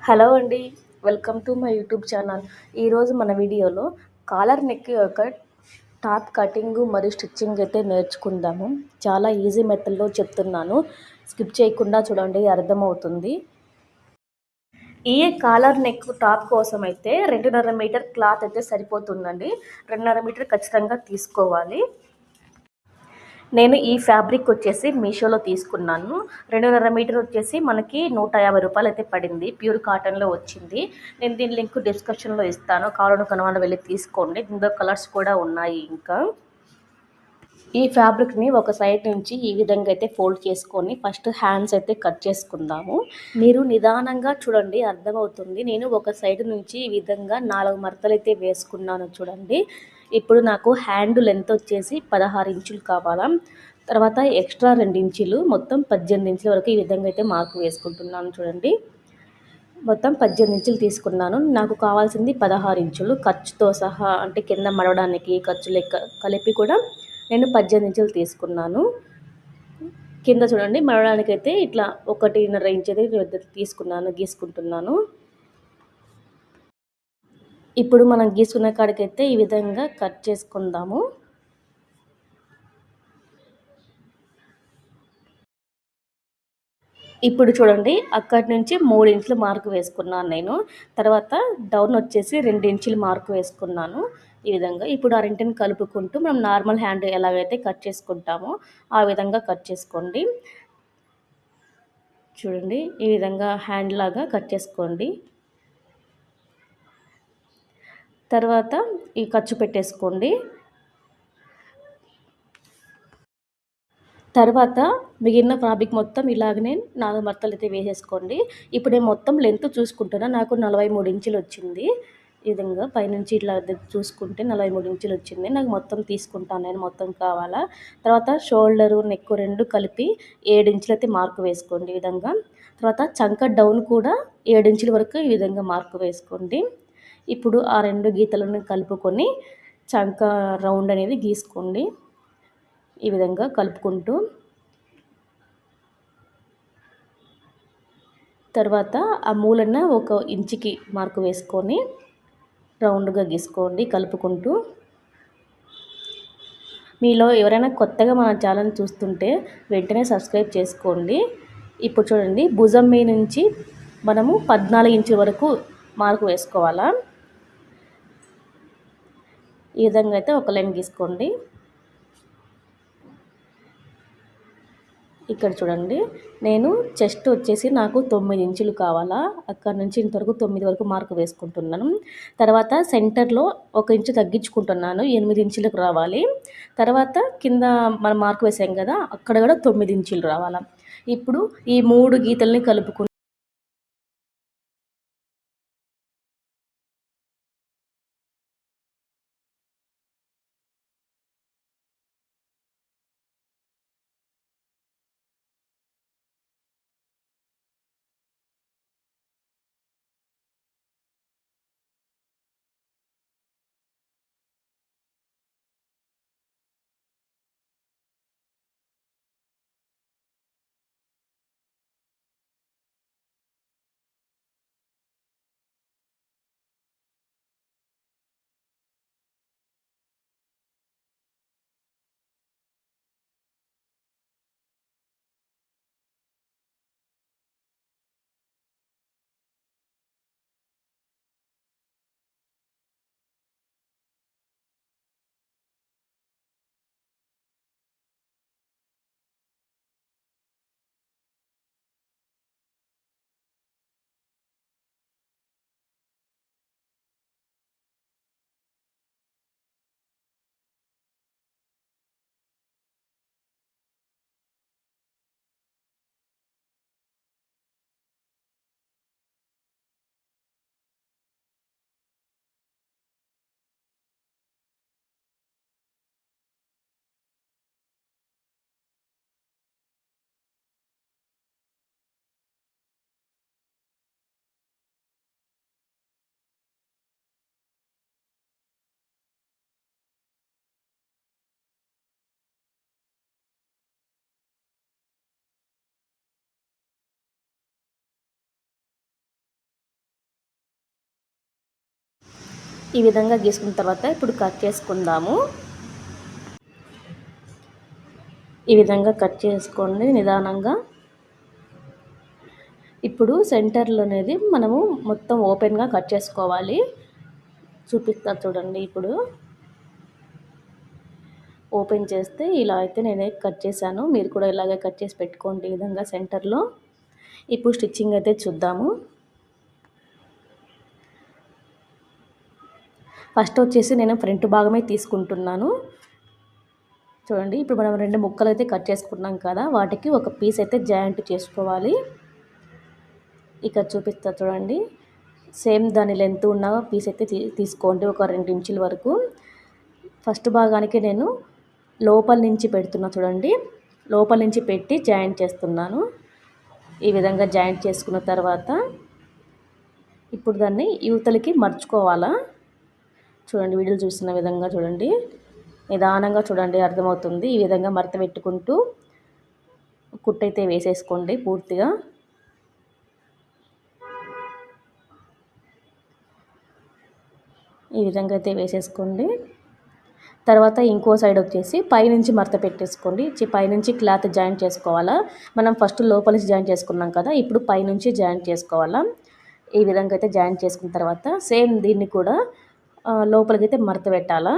Hello అండి. Welcome to my YouTube channel. ఈరోజు మన వీడియోలో కాలర్ నెక్ యొక్క టాప్ కటింగు మరియు స్టిచ్చింగ్ అయితే నేర్చుకుందాము. చాలా ఈజీ మెథడ్‌లో చెప్తున్నాను. స్కిప్ చేయకుండా చూడండి, అర్థమవుతుంది. ఈ కాలర్ నెక్ టాప్ కోసం అయితే 2.5 మీటర్ క్లాత్ అయితే సరిపోతుందండి. 2.5 మీటర్ ఖచ్చితంగా తీసుకోవాలి. నేను ఈ ఫ్యాబ్రిక్ వచ్చేసి మీషోలో తీసుకున్నాను. 2.5 మీటర్ వచ్చేసి మనకి ₹150 అయితే పడింది. ప్యూర్ కాటన్‌లో వచ్చింది. నేను దీని లింక్ డిస్క్రిప్షన్‌లో ఇస్తాను. కావాలనుకున్న కనవాళ్ళ వెళ్ళి తీసుకోండి. దీంట్లో కలర్స్ కూడా ఉన్నాయి ఇంకా. ఈ ఫ్యాబ్రిక్‌ని ఒక సైడ్ నుంచి ఈ విధంగా అయితే ఫోల్డ్ చేసుకొని ఫస్ట్ హ్యాండ్స్ అయితే కట్ చేసుకుందాము. మీరు నిదానంగా చూడండి, అర్థమవుతుంది. నేను ఒక సైడ్ నుంచి ఈ విధంగా 4 మడతలైతే వేసుకున్నాను చూడండి. ఇప్పుడు నాకు హ్యాండ్ లెంత్ వచ్చేసి 16 ఇంచులు కావాలా. తర్వాత ఎక్స్ట్రా 2 ఇంచులు, మొత్తం 18 ఇంచుల వరకు ఈ విధంగా అయితే మార్క్ వేసుకుంటున్నాను చూడండి. మొత్తం 18 ఇంచులు తీసుకున్నాను. నాకు కావాల్సింది 16 ఇంచులు ఖర్చుతో సహా, అంటే కింద మడవడానికి ఖర్చు లెక్క కలిపి కూడా నేను 18 ఇంచులు తీసుకున్నాను. కింద చూడండి, మడవడానికైతే ఇట్లా 1.5 ఇంచ్ అయితే తీసుకున్నాను, గీసుకుంటున్నాను. ఇప్పుడు మనం గీసుకున్న కాడికైతే ఈ విధంగా కట్ చేసుకుందాము. ఇప్పుడు చూడండి, అక్కడి నుంచి 3 ఇంచులు మార్క్ వేసుకున్నాను నేను. తర్వాత డౌన్ వచ్చేసి 2 ఇంచులు మార్క్ వేసుకున్నాను ఈ విధంగా. ఇప్పుడు ఆ రెంటిని కలుపుకుంటూ మనం నార్మల్ హ్యాండ్ ఎలాగైతే కట్ చేసుకుంటామో ఆ విధంగా కట్ చేసుకోండి. చూడండి, ఈ విధంగా హ్యాండ్ లాగా కట్ చేసుకోండి. తర్వాత ఈ ఖర్చు పెట్టేసుకోండి. తర్వాత మిగిలిన ఫ్యాబ్రిక్ మొత్తం ఇలాగనే 4 మడతలైతే వేసేసుకోండి. ఇప్పుడు నేను మొత్తం లెంత్ చూసుకుంటున్నా. నాకు 43 ఇంచులు వచ్చింది. ఈ విధంగా పైనుంచి ఇట్లా చూసుకుంటే 43 ఇంచులు వచ్చింది. నాకు మొత్తం తీసుకుంటాను, నేను మొత్తం కావాలా. తర్వాత షోల్డరు, నెక్ 2 కలిపి 7 ఇంచులైతే మార్క్ వేసుకోండి ఈ విధంగా. తర్వాత చంక డౌన్ కూడా 7 ఇంచుల వరకు ఈ విధంగా మార్క్ వేసుకోండి. ఇప్పుడు ఆ 2 గీతలను కలుపుకొని చంక రౌండ్ అనేది గీసుకోండి ఈ విధంగా కలుపుకుంటూ. తర్వాత ఆ మూలన 1 ఇంచుకి మార్కు వేసుకొని రౌండ్గా గీసుకోండి కలుపుకుంటూ. మీలో ఎవరైనా కొత్తగా మన ఛానల్ చూస్తుంటే వెంటనే సబ్స్క్రైబ్ చేసుకోండి. ఇప్పుడు చూడండి, భుజం మీద నుంచి మనము 14 ఇంచుల వరకు మార్కు వేసుకోవాలా. ఈ విధంగా అయితే ఒక లైన్ గీసుకోండి. ఇక్కడ చూడండి, నేను చెస్ట్ వచ్చేసి నాకు 9 ఇంచులు కావాలా. అక్కడి నుంచి ఇంతవరకు 9 వరకు మార్కు వేసుకుంటున్నాను. తర్వాత సెంటర్లో 1 ఇంచు తగ్గించుకుంటున్నాను, 8 ఇంచులకు రావాలి. తర్వాత కింద మనం మార్కు వేసాం కదా, అక్కడ కూడా 9 ఇంచులు రావాలా. ఇప్పుడు ఈ 3 గీతల్ని కలుపుకుంటూ ఈ విధంగా గీసుకున్న తర్వాత ఇప్పుడు కట్ చేసుకుందాము. ఈ విధంగా కట్ చేసుకోండి నిదానంగా. ఇప్పుడు సెంటర్లో అనేది మనము మొత్తం ఓపెన్గా కట్ చేసుకోవాలి. చూపిస్తా చూడండి. ఇప్పుడు ఓపెన్ చేస్తే ఇలా అయితే నేనైతే కట్ చేశాను. మీరు కూడా ఇలాగే కట్ చేసి పెట్టుకోండి ఈ విధంగా సెంటర్లో. ఇప్పుడు స్టిచ్చింగ్ అయితే చూద్దాము. ఫస్ట్ వచ్చేసి నేను ఫ్రంట్ భాగమే తీసుకుంటున్నాను. చూడండి, ఇప్పుడు మనం 2 ముక్కలు అయితే కట్ చేసుకున్నాం కదా, వాటికి ఒక పీస్ అయితే జాయింట్ చేసుకోవాలి. ఇక్కడ చూపిస్తా చూడండి. సేమ్ దాని లెంత్ ఉన్న పీస్ అయితే తీసుకోండి, ఒక 2 ఇంచుల వరకు. ఫస్ట్ భాగానికి నేను లోపల నుంచి పెడుతున్నా చూడండి. లోపల నుంచి పెట్టి జాయింట్ చేస్తున్నాను. ఈ విధంగా జాయింట్ చేసుకున్న తర్వాత ఇప్పుడు దాన్ని యువతలకి మర్చుకోవాలా. చూడండి, వీడియోలు చూస్తున్న విధంగా చూడండి, నిదానంగా చూడండి, అర్థమవుతుంది. ఈ విధంగా మడత పెట్టుకుంటూ కుట్టయితే వేసేసుకోండి పూర్తిగా. ఈ విధంగా అయితే వేసేసుకోండి. తర్వాత ఇంకో సైడ్ వచ్చేసి పైనుంచి మడత పెట్టేసుకోండి. పైనుంచి క్లాత్ జాయింట్ చేసుకోవాలా. మనం ఫస్ట్ లోపల నుంచి జాయింట్ చేసుకున్నాం కదా, ఇప్పుడు పైనుంచి జాయింట్ చేసుకోవాలా. ఈ విధంగా అయితే జాయింట్ చేసుకున్న తర్వాత సేమ్ దీన్ని కూడా లోపలికైతే మడత పెట్టాలా.